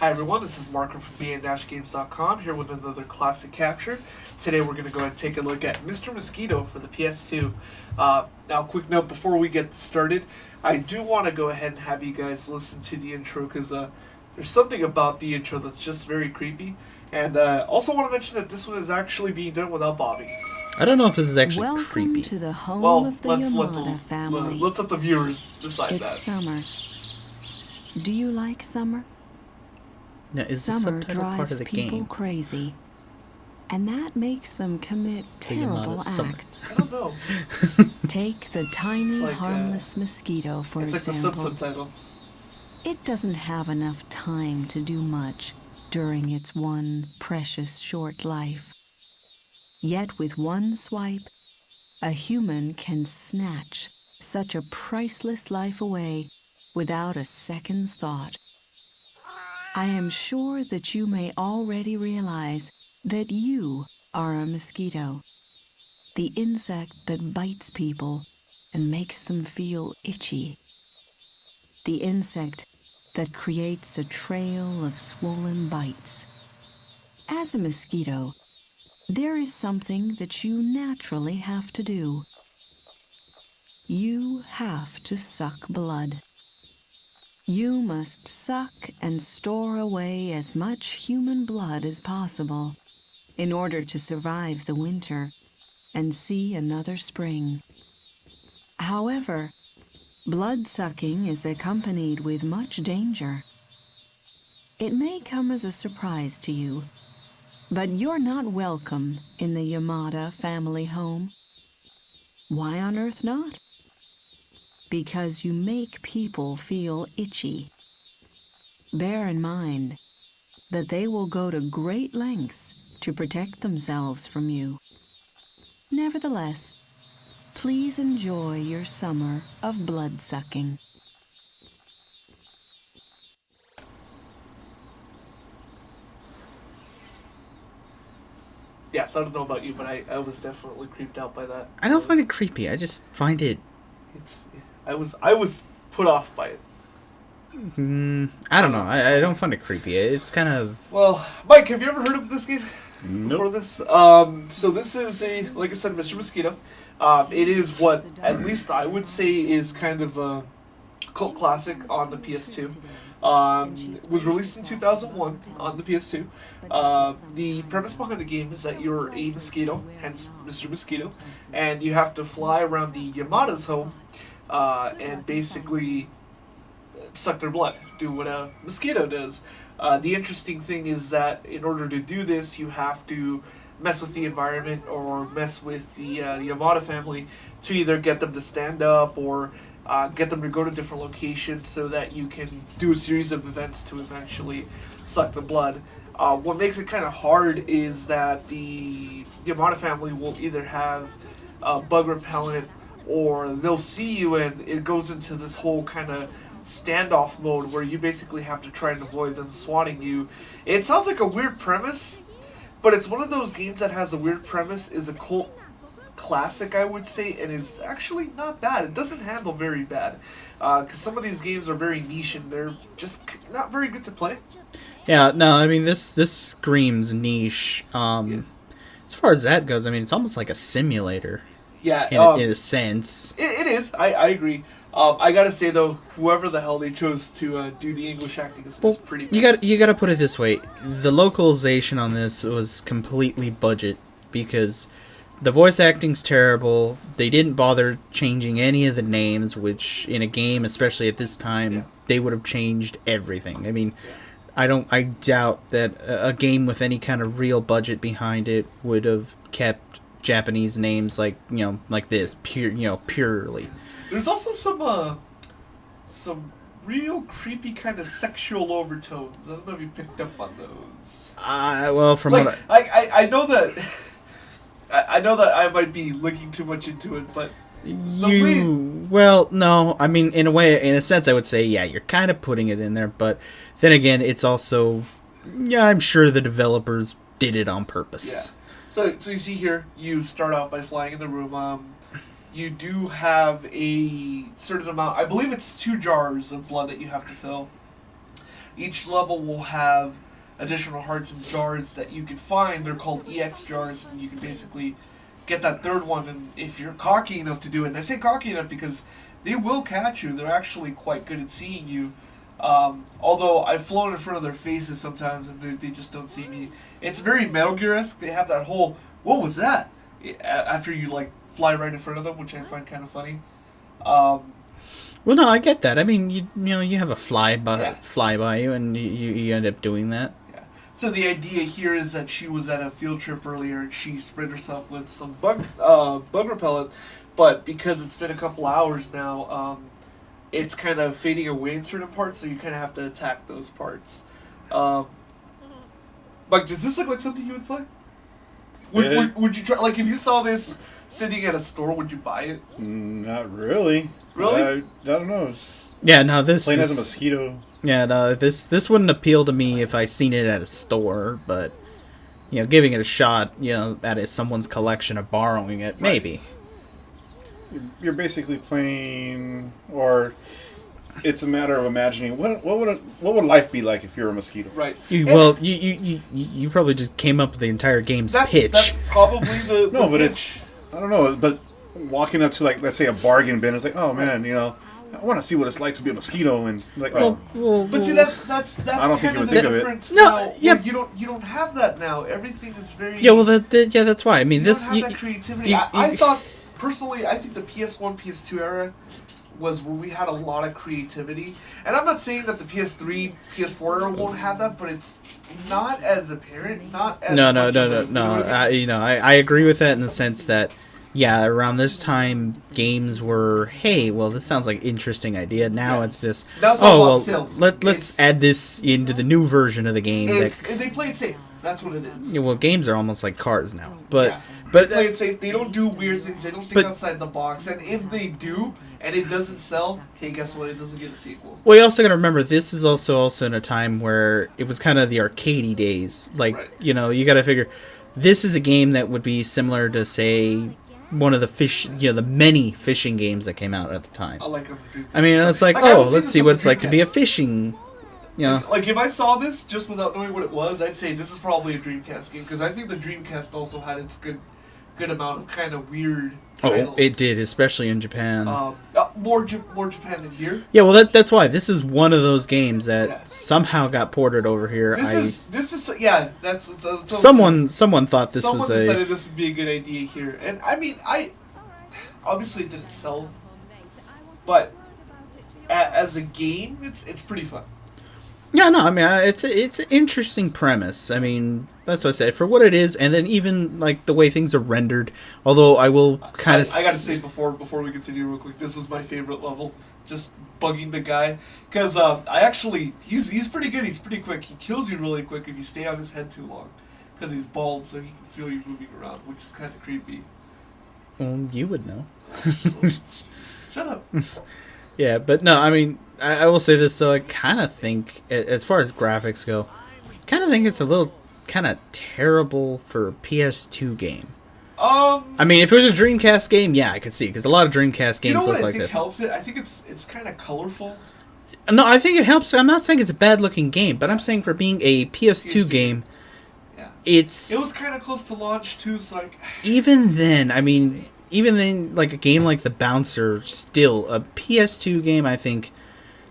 Hi everyone, this is Marker from bn-games.com here with another classic capture. Today we're going to go ahead and take a look at Mr. Mosquito for the PS2. Now, quick note before we get started, I do want to go ahead and have you guys listen to the intro because there's something about the intro that's just very creepy. And also want to mention that this one is actually being done without Bobby. I don't know if this is actually Welcome creepy. to the home of the Yamada let family. let's let the viewers decide It's that. summer. Do you like summer? Now, is the Summer subtitle part drives of the people game? crazy, and that makes them commit terrible Yamada summer. acts. I don't know. Take the tiny, like, harmless mosquito, for It's like the example. subtitle. It doesn't have enough time to do much during its one precious short life. Yet with one swipe, a human can snatch such a priceless life away without a second's thought. I am sure that you may already realize that you are a mosquito, the insect that bites people and makes them feel itchy, the insect that creates a trail of swollen bites. As a mosquito, there is something that you naturally have to do. You have to suck blood. You must suck and store away as much human blood as possible in order to survive the winter and see another spring. However, blood-sucking is accompanied with much danger. It may come as a surprise to you, but you're not welcome in the Yamada family home. Why on earth not? Because you make people feel itchy. Bear in mind that they will go to great lengths to protect themselves from you. Nevertheless, please enjoy your summer of blood-sucking. Yes, I don't know about you, but I was definitely creeped out by that. I don't find it creepy. I just find it. I was put off by it. I don't know. I don't find it creepy. It's kind of. Well, Mike, have you ever heard of this game before Nope. this? So this is like I said, Mr. Mosquito. It is what at least I would say is kind of a cult classic on the PS2. It was released in 2001 on the PS2. The premise behind the game is that you're a mosquito, hence Mr. Mosquito, and you have to fly around the Yamada's home and basically suck their blood, do what a mosquito does. The interesting thing is that in order to do this, you have to mess with the environment or mess with the Yamada family to either get them to stand up or get them to go to different locations so that you can do a series of events to eventually suck the blood. What makes it kind of hard is that the Yamada family will either have bug repellent or they'll see you and it goes into this whole kind of standoff mode where you basically have to try and avoid them swatting you. It sounds like a weird premise, but it's one of those games that has a weird premise, is a cult classic, I would say, and is actually not bad. It doesn't handle very bad, because some of these games are very niche and they're just not very good to play. Yeah, no, I mean, this screams niche. As far as that goes, I mean, it's almost like a simulator. Yeah, In a sense. it is. I agree. I gotta say though, whoever the hell they chose to do the English acting is pretty bad. You gotta put it this way: the localization on this was completely budget because the voice acting's terrible. They didn't bother changing any of the names, which in a game, especially at this time, they would have changed everything. I mean, I doubt that a game with any kind of real budget behind it would have kept Japanese names like this purely. There's also some real creepy kind of sexual overtones. I don't know if you picked up on those. Well, from Like, what I know that I know that I might be looking too much into it, but well, no, I mean, in a sense, I would say, yeah, you're kind of putting it in there, but then again, it's also, yeah, I'm sure the developers did it on purpose. Yeah. So you see here, you start out by flying in the room. You do have a certain amount. I believe it's 2 jars of blood that you have to fill. Each level will have additional hearts and jars that you can find. They're called EX jars, and you can basically get that third one. And if you're cocky enough to do it, and I say cocky enough because they will catch you. They're actually quite good at seeing you. Although I've flown in front of their faces sometimes, and they just don't see me. It's very Metal Gear-esque. They have that whole "what was that?" after you like fly right in front of them, which I find kind of funny. Well, no, I get that. I mean, you know, you have a fly by you, and you end up doing that. Yeah. So the idea here is that she was at a field trip earlier, and she sprayed herself with some bug repellent, but because it's been a couple hours now, it's kind of fading away in certain parts, so you kind of have to attack those parts. Mike, does this look like something you would play? Would you try? Like, if you saw this sitting at a store, would you buy it? Not really. Really? I don't know. Yeah, no, this Playing as a mosquito. Yeah, no, this wouldn't appeal to me if I seen it at a store, but you know, giving it a shot, you know, at someone's collection or borrowing it, maybe. You're basically playing, or it's a matter of imagining what would life be like if you're a mosquito? Right. You probably just came up with the entire game's pitch. That's probably the No, but pitch. it's, I don't know, but walking up to, like, let's say a bargain bin, it's like, oh man, you know, I want to see what it's like to be a mosquito, and like, But see, that's I don't think kind you of would the think of it. difference No, now. yeah. Where you don't have that now. Everything is very Yeah, well, that's why. I mean, you this don't have that creativity. I thought personally, I think the PS1, PS2 era was where we had a lot of creativity, and I'm not saying that the PS3, PS4 era won't have that, but it's not as apparent. Not as no. much as I agree with that in the sense that, yeah, around this time, games were, hey, well, this sounds like an interesting idea. Now it's just, Now it's all about well, sales. let's add this into the new version of the game. and they play it safe. That's what it is. Yeah, well, games are almost like cars now, but Yeah. but They play it safe. They don't do weird things. They don't think but- outside the box. And if they do, and it doesn't sell, hey, guess what? It doesn't get a sequel. well, you also got to remember this is also in a time where it was kind of the arcadey days. Like, Right. you know, you got to figure this is a game that would be similar to, say, one of the many fishing games that came out at the time. I like them. I mean, it's like, I would say let's this see on what the it's like to be a Dreamcast. fishing. You know, Like, if I saw this just without knowing what it was, I'd say this is probably a Dreamcast game, because I think the Dreamcast also had its good amount of kind of weird titles. it did, especially in Japan. More Japan than here. Yeah, well, that's why this is one of those games that Yeah. somehow got ported over here. This is yeah. That's what I'm Someone thought this Someone was decided this would be a good idea here, and I mean, I obviously it didn't sell, but as a game, it's pretty fun. Yeah, no, I mean, it's an interesting premise. I mean, that's what I said for what it is, and then even like the way things are rendered. Although I will kind of, I gotta say before we continue real quick, this was my favorite level, just bugging the guy, because I actually he's pretty good. He's pretty quick. He kills you really quick if you stay on his head too long, because he's bald, so he can feel you moving around, which is kind of creepy. well, you would know. Shut up. Yeah, but no, I mean, I will say this. So I kind of think, as far as graphics go, kind of think it's a little kind of terrible for a PS2 game. I mean, if it was a Dreamcast game, yeah, I could see, because a lot of Dreamcast games you know what look I like think this. helps it? I think it's kind of colorful. No, I think it helps. I'm not saying it's a bad looking game, but I'm saying for being a PS2 PS2 game, Yeah. it was kind of close to launch too, so like. even then, I mean, even then, like a game like The Bouncer, still a PS2 game, I think,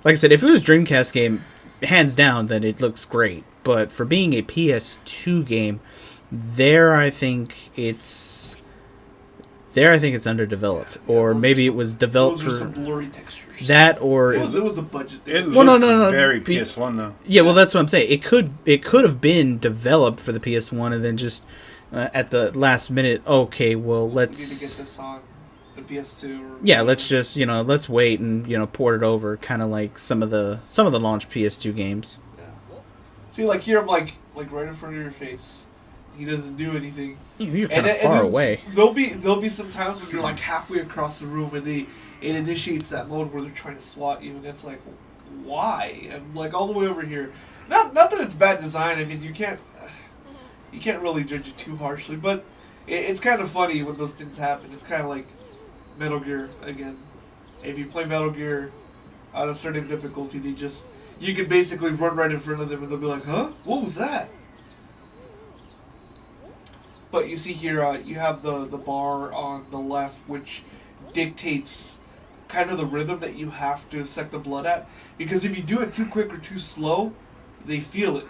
like I said, if it was a Dreamcast game, hands down, then it looks great. But for being a PS2 game, I think it's underdeveloped, or maybe it was developed Those are for some blurry textures. that, or It was a budget thing. It Well, looks no, very be- PS1 though. yeah, well, that's what I'm saying. It could have been developed for the PS1, and then just at the last minute, okay, well, We need to get let's this on the PS2. Or yeah, let's just let's wait and port it over, kind of like some of the launch PS2 games. Yeah. See, like here, I'm like right in front of your face. He doesn't do anything. You're kind of And far then away. There'll be some times when you're like halfway across the room, and it initiates that mode where they're trying to swat you, and it's like, why? I'm like all the way over here. Not that it's bad design. I mean, you can't really judge it too harshly, but it's kind of funny when those things happen. It's kind of like Metal Gear again. If you play Metal Gear on a certain difficulty, you can basically run right in front of them and they'll be like, huh? What was that? But you see here, you have the bar on the left, which dictates kind of the rhythm that you have to suck the blood at. Because if you do it too quick or too slow, they feel it.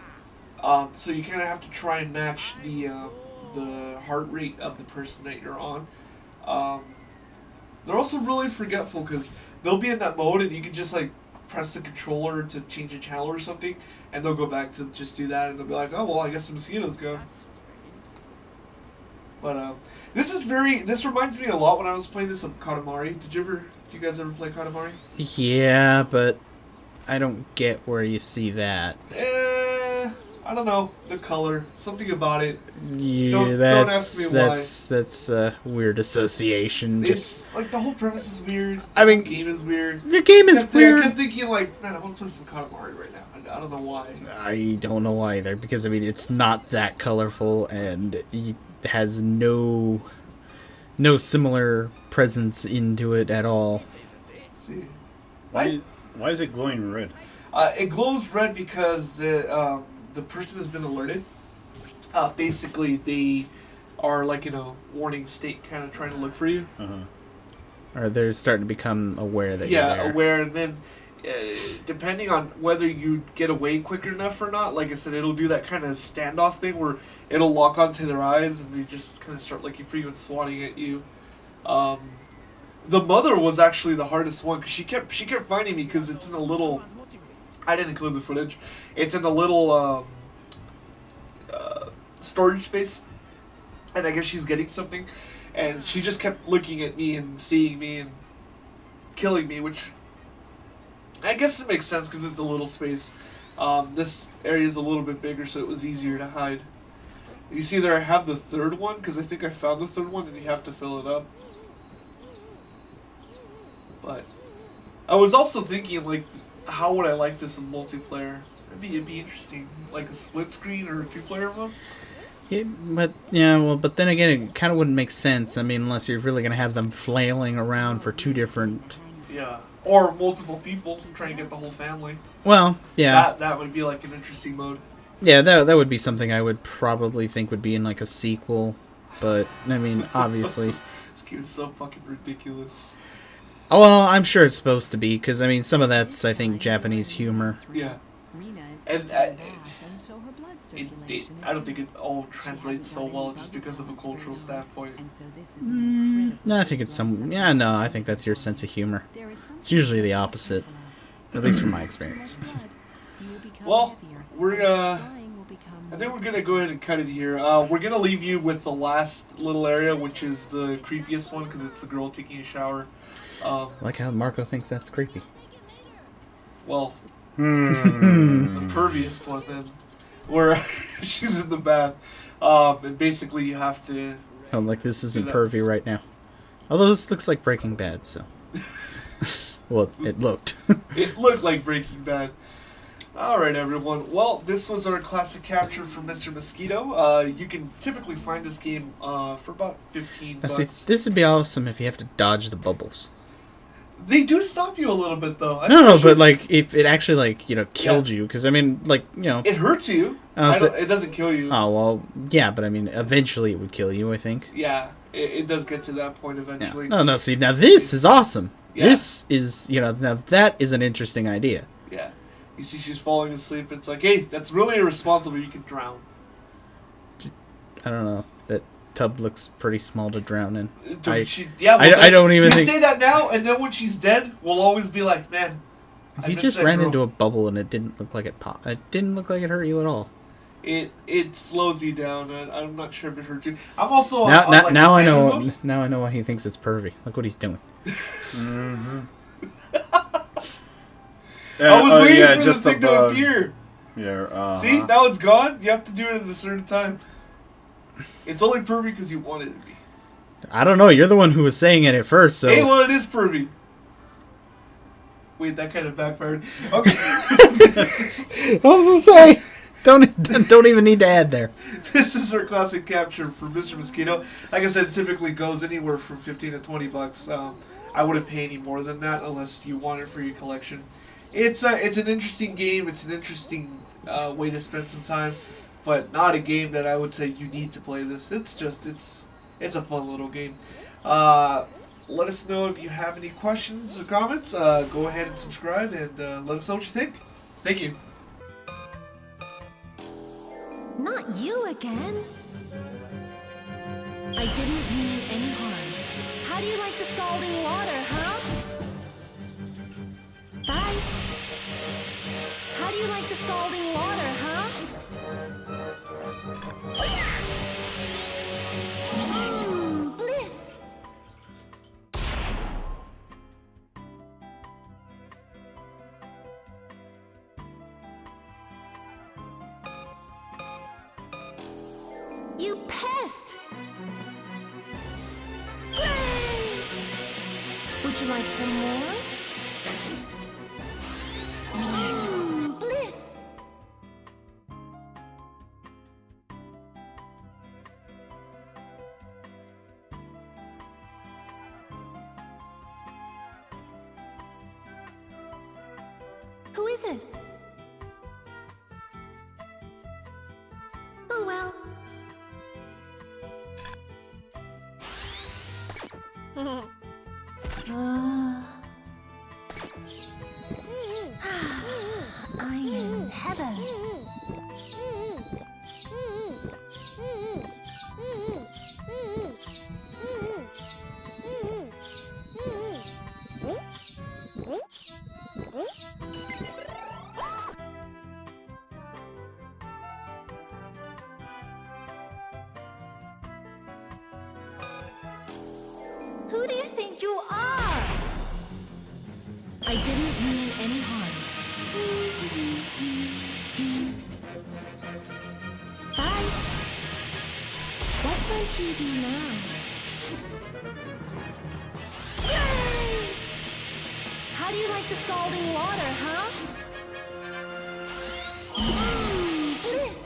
So you kind of have to try and match the heart rate of the person that you're on. They're also really forgetful because they'll be in that mode and you can just like press the controller to change a channel or something, and they'll go back to just do that, and they'll be like, oh well, I guess the mosquito's gone. But this reminds me a lot when I was playing this of Katamari. Did you guys ever play Katamari? Yeah, but I don't get where you see that. I don't know. The color. Something about it. Yeah, don't ask me why. That's a weird association. It's like the whole premise is weird. I mean, the game is weird. The game is weird. I kept thinking like, man, I want to play some Katamari right now. I don't know why. I don't know why either, because I mean it's not that colorful and it has no similar presence into it at all. Let's see. Why is it glowing red? It glows red because the person has been alerted. Basically, they are like in a warning state, kind of trying to look for you. Or they're starting to become aware that you're there. Aware. And then, depending on whether you get away quick enough or not, like I said, it'll do that kind of standoff thing where it'll lock onto their eyes and they just kind of start looking for you and swatting at you. The mother was actually the hardest one because she kept finding me because it's in a little. I didn't include the footage. It's in a little storage space, and I guess she's getting something, and she just kept looking at me and seeing me and killing me, which I guess it makes sense because it's a little space. This area is a little bit bigger, so it was easier to hide. You see there I have the third one because I think I found the third one and you have to fill it up. But I was also thinking, like, how would I like this in multiplayer? It'd be interesting, like a split screen or a 2-player one. Yeah, but then again, it kind of wouldn't make sense. I mean, unless you're really gonna have them flailing around for two different. Yeah, or multiple people trying to get the whole family. Well, yeah, that would be like an interesting mode. Yeah, that would be something I would probably think would be in like a sequel, but I mean, obviously. This game is so fucking ridiculous. Oh, well, I'm sure it's supposed to be, because, I mean, some of that's, I think, Japanese humor. Yeah. And I don't think it all translates so well just because of a cultural standpoint. No, I think it's I think that's your sense of humor. It's usually the opposite, at least from my experience. Well, I think we're gonna go ahead and cut it here. We're gonna leave you with the last little area, which is the creepiest one, because it's the girl taking a shower. Like how Marco thinks that's creepy. Well, the perviest one then, where she's in the bath, and basically you have to. Oh, like this isn't pervy right now. Although this looks like Breaking Bad, so. Well, it looked. It looked like Breaking Bad. Alright, everyone. Well, this was our classic capture for Mr. Mosquito. You can typically find this game for about $15. Now, see, this would be awesome if you have to dodge the bubbles. They do stop you a little bit, though. No, but like if it actually killed you, because I mean, it hurts you. It doesn't kill you. Oh well, yeah, but I mean, eventually it would kill you. I think. Yeah, it does get to that point eventually. Yeah. No. See, now this is awesome. Yeah. This is now that is an interesting idea. Yeah, you see, she's falling asleep. It's like, hey, that's really irresponsible. You can drown. I don't know. That tub looks pretty small to drown in. I don't even think... You say that now, and then when she's dead, we'll always be like, man, you just ran into a bubble and it didn't look like it popped. It didn't look like it hurt you at all. It slows you down. I'm not sure if it hurts you. I'm also now I know mode. Now I know why he thinks it's pervy. Look what he's doing. Mm-hmm. I was waiting for this thing to appear. Yeah. See, now it's gone. You have to do it at a certain time. It's only pervy because you want it to be. I don't know. You're the one who was saying it at first, so. Hey, well, it is pervy. Wait, that kind of backfired. Okay. I was gonna say, don't even need to add there. This is our classic capture for Mr. Mosquito. Like I said, it typically goes anywhere from $15 to $20. I wouldn't pay any more than that unless you want it for your collection. it's an interesting game. It's an interesting way to spend some time, but not a game that I would say you need to play this. It's a fun little game. Let us know if you have any questions or comments. Go ahead and subscribe and let us know what you think. Thank you. Not you again. I didn't mean any harm. How do you like the scalding water, huh? Bye. How do you like the scalding water, huh? Bliss. You pest! Great! Would you like some more? Bliss! Who is it? Oh well. I'm in heaven. Who do you think you are? I didn't mean any harm. Bye. What's on TV now? Yay! How do you like the scalding water, huh? Bliss!